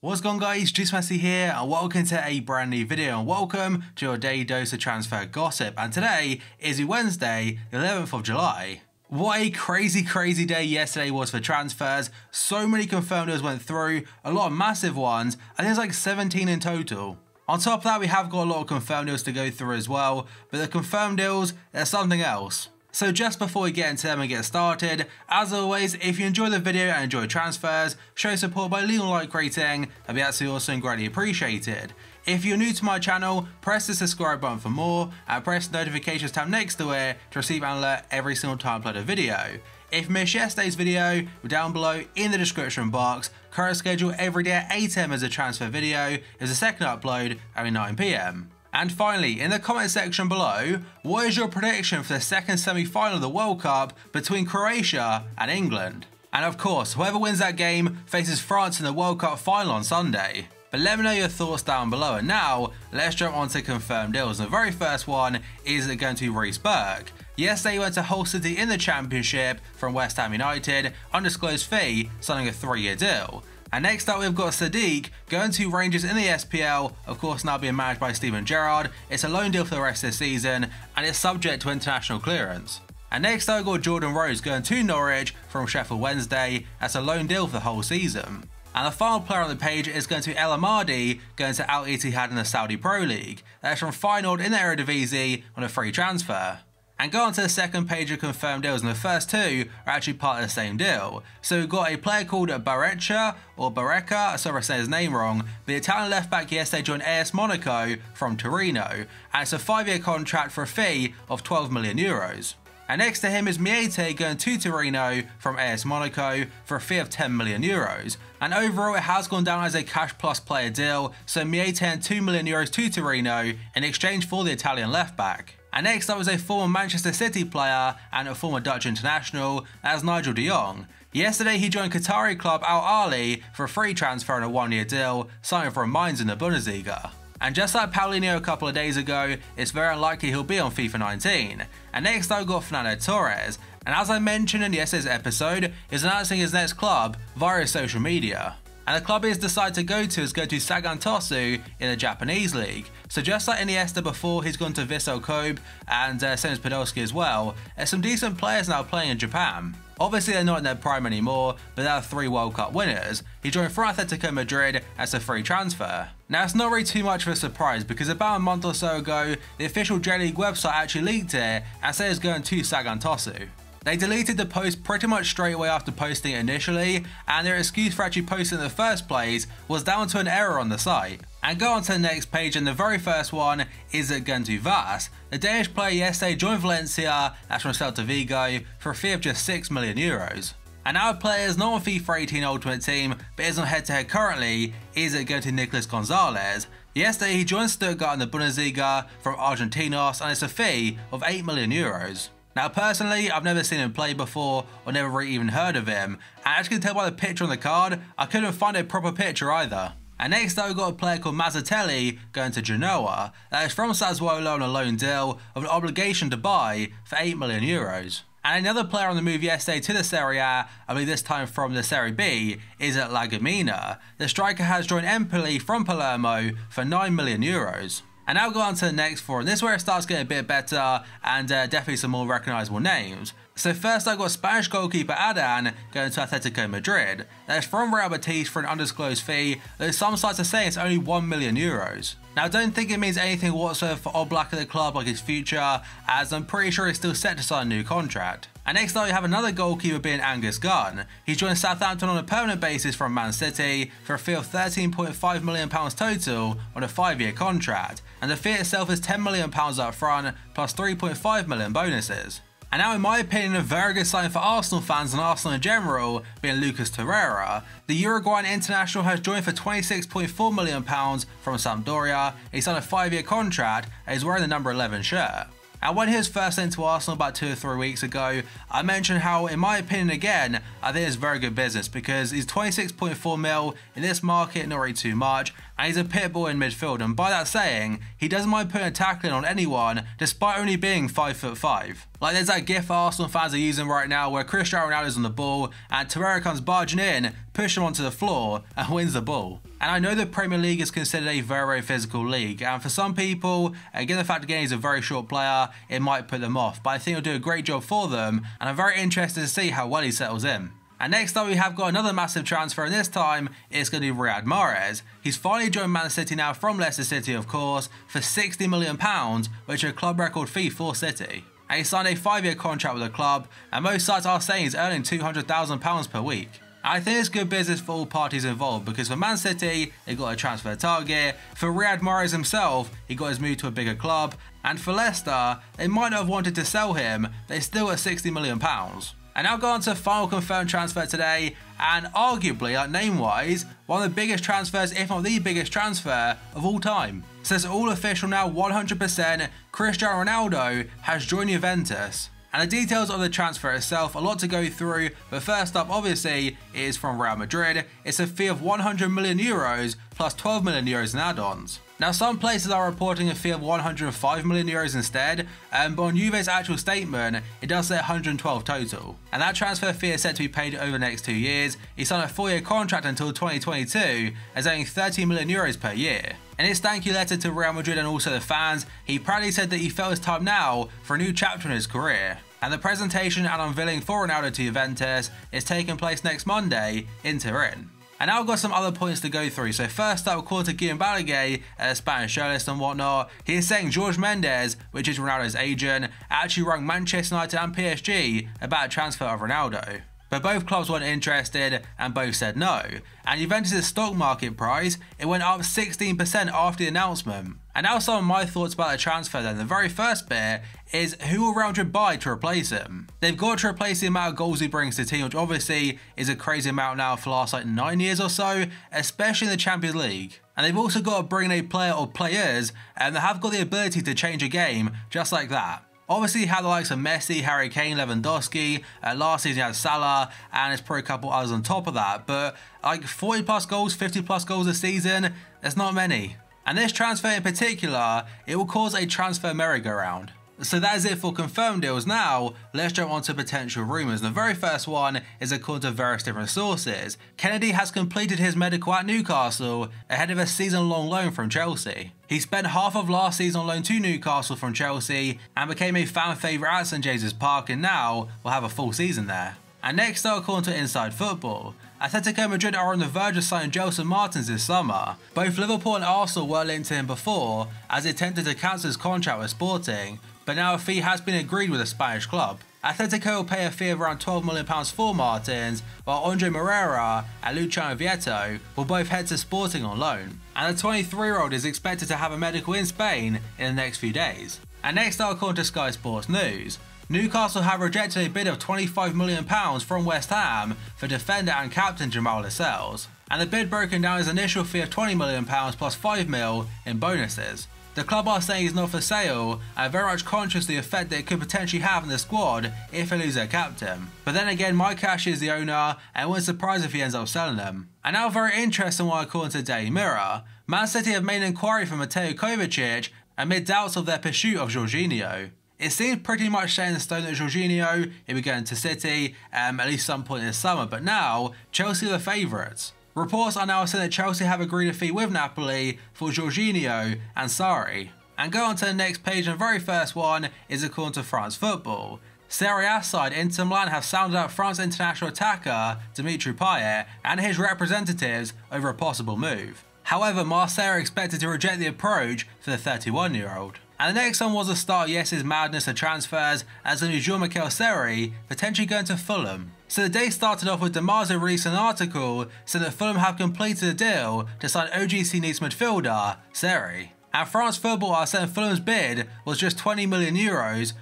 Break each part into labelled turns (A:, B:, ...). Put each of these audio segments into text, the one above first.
A: What's going on, guys? Just Messi here and welcome to a brand new video and welcome to your daily dose of transfer gossip. And today is Wednesday, the 11th of July. What a crazy day yesterday was for transfers. So many confirmed deals went through, a lot of massive ones. I think it's like 17 in total. On top of that, we have got a lot of confirmed deals to go through as well, but the confirmed deals, there's something else. So just before we get into them and get started, as always, if you enjoy the video and enjoy transfers, show support by leaving a like rating, that'd be absolutely awesome and greatly appreciated. If you're new to my channel, press the subscribe button for more and press the notifications tab next to it to receive an alert every single time I upload a video. If you missed yesterday's video, we're down below in the description box. Current schedule every day at 8 AM as a transfer video, is the second upload at 9 PM. And finally, in the comment section below, what is your prediction for the second semi-final of the World Cup between Croatia and England? And of course, whoever wins that game faces France in the World Cup final on Sunday. But let me know your thoughts down below. And now, let's jump on to confirmed deals. And the very first one is going to be Reece Burke. Yesterday he went to Hull City in the Championship from West Ham United, undisclosed fee, signing a 3-year deal. And next up we've got Sadiq going to Rangers in the SPL, of course now being managed by Steven Gerrard. It's a loan deal for the rest of the season and it's subject to international clearance. And next up we've got Jordan Rhodes going to Norwich from Sheffield Wednesday. That's a loan deal for the whole season. And the final player on the page is going to be El Amadi going to Al Ittihad in the Saudi Pro League. That's from Feyenoord in the Eredivisie on a free transfer. And go on to the second page of confirmed deals, and the first two are actually part of the same deal. So we've got a player called Barrecha, or Barreca, sorry if I say his name wrong, the Italian left back yesterday joined AS Monaco from Torino, and it's a 5-year contract for a fee of 12 million euros. And next to him is Miete going to Torino from AS Monaco for a fee of 10 million euros. And overall it has gone down as a cash plus player deal, so Miete earned 2 million euros to Torino in exchange for the Italian left back. And next up was a former Manchester City player and a former Dutch international, as Nigel de Jong. Yesterday he joined Qatari club Al Ahly for a free transfer and a 1-year deal, signing for Mainz in the Bundesliga. And just like Paulinho a couple of days ago, it's very unlikely he'll be on FIFA 19. And next up we've got Fernando Torres, and as I mentioned in yesterday's episode, he's announcing his next club via his social media. And the club he's decided to go to Sagan Tosu in the Japanese league. So just like Iniesta before, he's gone to Vissel Kobe and same as Podolski as well. There's some decent players now playing in Japan. Obviously they're not in their prime anymore, but they are 3 World Cup winners. He joined from Atletico Madrid as a free transfer. Now it's not really too much of a surprise because about a month or so ago, the official J League website actually leaked it and said it's going to Sagan Tosu. They deleted the post pretty much straight away after posting it initially, and their excuse for actually posting it in the first place was down to an error on the site. And go on to the next page, and the very first one is going to Vas. The Danish player yesterday joined Valencia, that's from Celta Vigo, for a fee of just 6 million euros. And our player is not on FIFA 18 Ultimate Team, but is on head-to-head currently, is going to Nicolas Gonzalez. Yesterday he joined Stuttgart in the Bundesliga from Argentinos, and it's a fee of 8 million euros. Now personally, I've never seen him play before or never really even heard of him, and as you can tell by the picture on the card, I couldn't find a proper picture either. And next up we've got a player called Mazzatelli going to Genoa, that is from Sassuolo on a loan deal of an obligation to buy for 8 million euros. And another player on the move yesterday to the Serie A, I believe this time from the Serie B, is at Lagomina. The striker has joined Empoli from Palermo for 9 million euros. And now we'll go on to the next four, and this is where it starts getting a bit better and definitely some more recognisable names. So first I've got Spanish goalkeeper Adan going to Atletico Madrid. That's from Real Betis for an undisclosed fee, though some sites are saying it's only 1 million euros. Now I don't think it means anything whatsoever for Oblak at the club, like his future, as I'm pretty sure he's still set to sign a new contract. And next up we have another goalkeeper being Angus Gunn. He's joined Southampton on a permanent basis from Man City for a fee of £13.5 million total on a 5-year contract, and the fee itself is £10 million up front plus 3.5 million bonuses. And now in my opinion a very good sign for Arsenal fans and Arsenal in general being Lucas Torreira. The Uruguayan international has joined for £26.4 million from Sampdoria. He's on a 5-year contract and he's wearing the number 11 shirt. And when he was first sent to Arsenal about 2 or 3 weeks ago, I mentioned how, in my opinion again, I think it's very good business because he's 26.4 mil in this market, not really too much, and he's a pit bull in midfield, and by that saying, he doesn't mind putting a tackling on anyone despite only being 5'5". Like there's that gif Arsenal fans are using right now where Cristiano Ronaldo's on the ball and Torreira comes barging in, pushes him onto the floor and wins the ball. And I know the Premier League is considered a very, very physical league, and for some people, again the fact again he's a very short player, it might put them off, but I think he'll do a great job for them, and I'm very interested to see how well he settles in. And next up we have got another massive transfer, and this time it's going to be Riyad Mahrez. He's finally joined Man City now from Leicester City of course, for £60 million, which is a club record fee for City. And he signed a 5-year contract with the club, and most sites are saying he's earning £200,000 per week. I think it's good business for all parties involved, because for Man City, they got a transfer target, for Riyad Mahrez himself, he got his move to a bigger club, and for Leicester, they might not have wanted to sell him, they still got £60 million. And now go on to the final confirmed transfer today, and arguably, like name-wise, one of the biggest transfers, if not the biggest transfer of all time. So it's all official now, 100%, Cristiano Ronaldo has joined Juventus. And the details of the transfer itself, a lot to go through, but first up, obviously, it is from Real Madrid. It's a fee of €100 million plus €12 million in add-ons. Now, some places are reporting a fee of €105 million instead, but on Juve's actual statement, it does say 112 total. And that transfer fee is set to be paid over the next 2 years. He signed a 4-year contract until 2022, as earning €30 million per year. In his thank you letter to Real Madrid and also the fans, he proudly said that he felt it's time now for a new chapter in his career. And the presentation and unveiling for Ronaldo to Juventus is taking place next Monday in Turin. And now I've got some other points to go through. So first up, according to Guillaume Balaguer, a Spanish journalist and whatnot, he is saying Jorge Mendes, which is Ronaldo's agent, actually rang Manchester United and PSG about a transfer of Ronaldo. But both clubs weren't interested and both said no. And Juventus' stock market price, it went up 16% after the announcement. And now some of my thoughts about the transfer then. The very first bit is, who will Real Madrid buy to replace him? They've got to replace the amount of goals he brings to the team, which obviously is a crazy amount now for the last like 9 years or so, especially in the Champions League. And they've also got to bring in a player or players and they have got the ability to change a game just like that. Obviously you have the likes of Messi, Harry Kane, Lewandowski, last season you had Salah, and there's probably a couple others on top of that, but like 40 plus goals, 50 plus goals a season, there's not many. And this transfer in particular, it will cause a transfer merry-go-round. So that is it for confirmed deals. Now, let's jump on to potential rumours. The very first one is according to various different sources. Kennedy has completed his medical at Newcastle ahead of a season-long loan from Chelsea. He spent half of last season on loan to Newcastle from Chelsea and became a fan favourite at St James's Park, and now will have a full season there. And next up, according to Inside Football, Atletico Madrid are on the verge of signing Gelson Martins this summer. Both Liverpool and Arsenal were linked to him before, as he attempted to cancel his contract with Sporting, but now a fee has been agreed with a Spanish club. Atletico will pay a fee of around £12 million for Martins, while Andre Moreira and Luciano Vietto will both head to Sporting on loan. And the 23-year-old is expected to have a medical in Spain in the next few days. And next up, according to Sky Sports News, Newcastle have rejected a bid of £25 million from West Ham for defender and captain Jamal Lascelles, and the bid broken down his initial fee of £20 million plus £5 million in bonuses. The club are saying he's not for sale and are very much conscious of the effect that it could potentially have in the squad if they lose their captain. But then again, Mike Cash is the owner and it wouldn't surprise if he ends up selling them. And now a very interesting one according to Daily Mirror, Man City have made an inquiry for Mateo Kovacic amid doubts of their pursuit of Jorginho. It seems pretty much set in stone that Jorginho will be going to City at least some point this summer, but now Chelsea are the favourites. Reports are now saying that Chelsea have agreed a fee with Napoli for Jorginho and Sarri. And go on to the next page, and the very first one is according to France Football. Serie A side Inter Milan have sounded out France international attacker Dimitri Payet and his representatives over a possible move. However, Marseille are expected to reject the approach for the 31-year-old. And the next one was the start of Yes's madness of transfers, as the new Jean-Michel Seri potentially going to Fulham. So the day started off with Demazo releasing an article saying that Fulham have completed a deal to sign OGC Nice midfielder Seri. And France Football are saying Fulham's bid was just €20 million,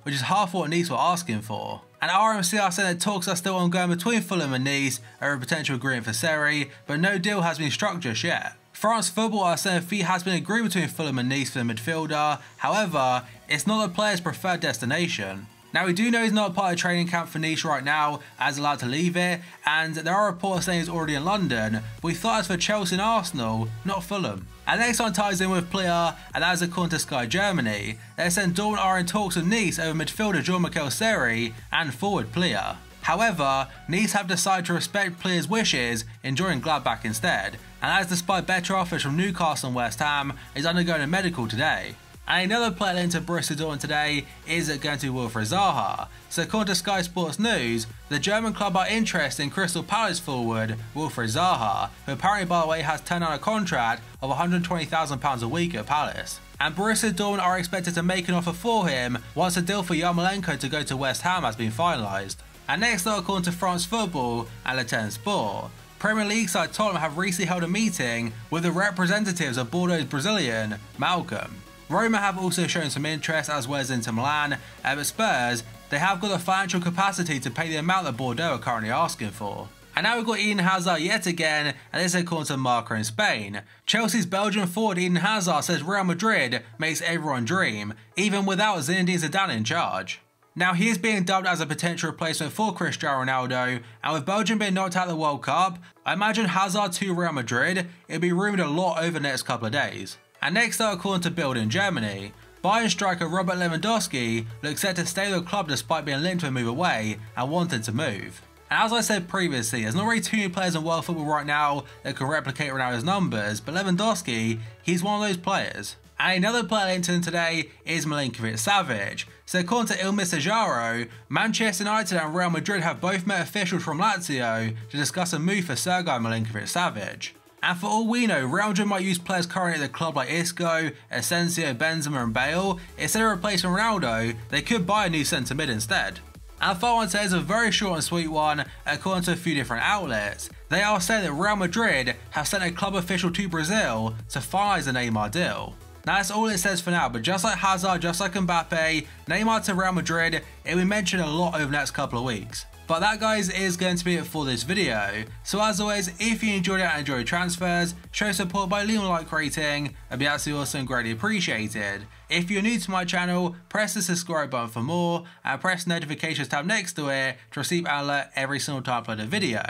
A: which is half what Nice were asking for. And RMC are saying that talks are still ongoing between Fulham and Nice over a potential agreement for Seri, but no deal has been struck just yet. France Football are saying a fee has been agreed between Fulham and Nice for the midfielder, however, it's not the player's preferred destination. Now we do know he's not part of training camp for Nice right now, as allowed to leave it, and there are reports saying he's already in London, but we thought it was for Chelsea and Arsenal, not Fulham. And the next one ties in with Player, and that is according to Sky Germany. They're saying Dortmund are in talks with Nice over midfielder Jean-Michel Seri and forward Player. However, Nice have decided to respect players' wishes in joining Gladbach instead, and as despite better offers from Newcastle and West Ham, is undergoing a medical today. And another player linked to Borussia Dortmund today is going to be Wilfried Zaha. So according to Sky Sports News, the German club are interested in Crystal Palace forward Wilfried Zaha, who apparently by the way has turned on a contract of £120,000 a week at Palace. And Borussia Dortmund are expected to make an offer for him once the deal for Yarmolenko to go to West Ham has been finalised. And next up, according to France Football and Le Temps Sport, Premier League side Tottenham have recently held a meeting with the representatives of Bordeaux's Brazilian Malcolm. Roma have also shown some interest as well as Inter Milan, but Spurs, they have got the financial capacity to pay the amount that Bordeaux are currently asking for. And now we've got Eden Hazard yet again, and this is according to Marca in Spain. Chelsea's Belgian forward Eden Hazard says Real Madrid makes everyone dream, even without Zinedine Zidane in charge. Now he is being dubbed as a potential replacement for Cristiano Ronaldo, and with Belgium being knocked out of the World Cup, I imagine Hazard to Real Madrid, it'll be rumoured a lot over the next couple of days. And next up, according to Bild in Germany, Bayern striker Robert Lewandowski looks set to stay with the club despite being linked to a move away and wanting to move. And as I said previously, there's not really too many players in world football right now that can replicate Ronaldo's numbers, but Lewandowski, he's one of those players. And another player linked to him today is Milinkovic-Savic. So according to Il Messaggero, Manchester United and Real Madrid have both met officials from Lazio to discuss a move for Sergei Milinkovic-Savic. And for all we know, Real Madrid might use players currently at the club like Isco, Asensio, Benzema and Bale. Instead of replacing Ronaldo, they could buy a new centre mid instead. And the final one today is a very short and sweet one, according to a few different outlets. They are saying that Real Madrid have sent a club official to Brazil to finalise the Neymar deal. Now that's all it says for now, but just like Hazard, just like Mbappe, Neymar to Real Madrid, it will be mentioned a lot over the next couple of weeks. But that, guys, is going to be it for this video. So as always, if you enjoyed it and enjoyed transfers, show support by leaving a like rating. It'd be absolutely awesome and greatly appreciated. If you're new to my channel, press the subscribe button for more and press the notifications tab next to it to receive an alert every single time I upload a video.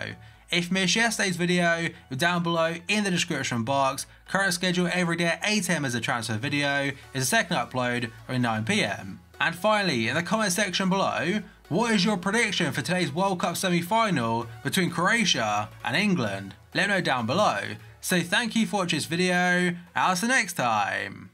A: If you missed yesterday's video, down below in the description box. Current schedule every day at 8 AM as a transfer video is the second upload at 9 PM. And finally, in the comment section below, what is your prediction for today's World Cup semi-final between Croatia and England? Let me know down below. So thank you for watching this video, and I'll see you next time.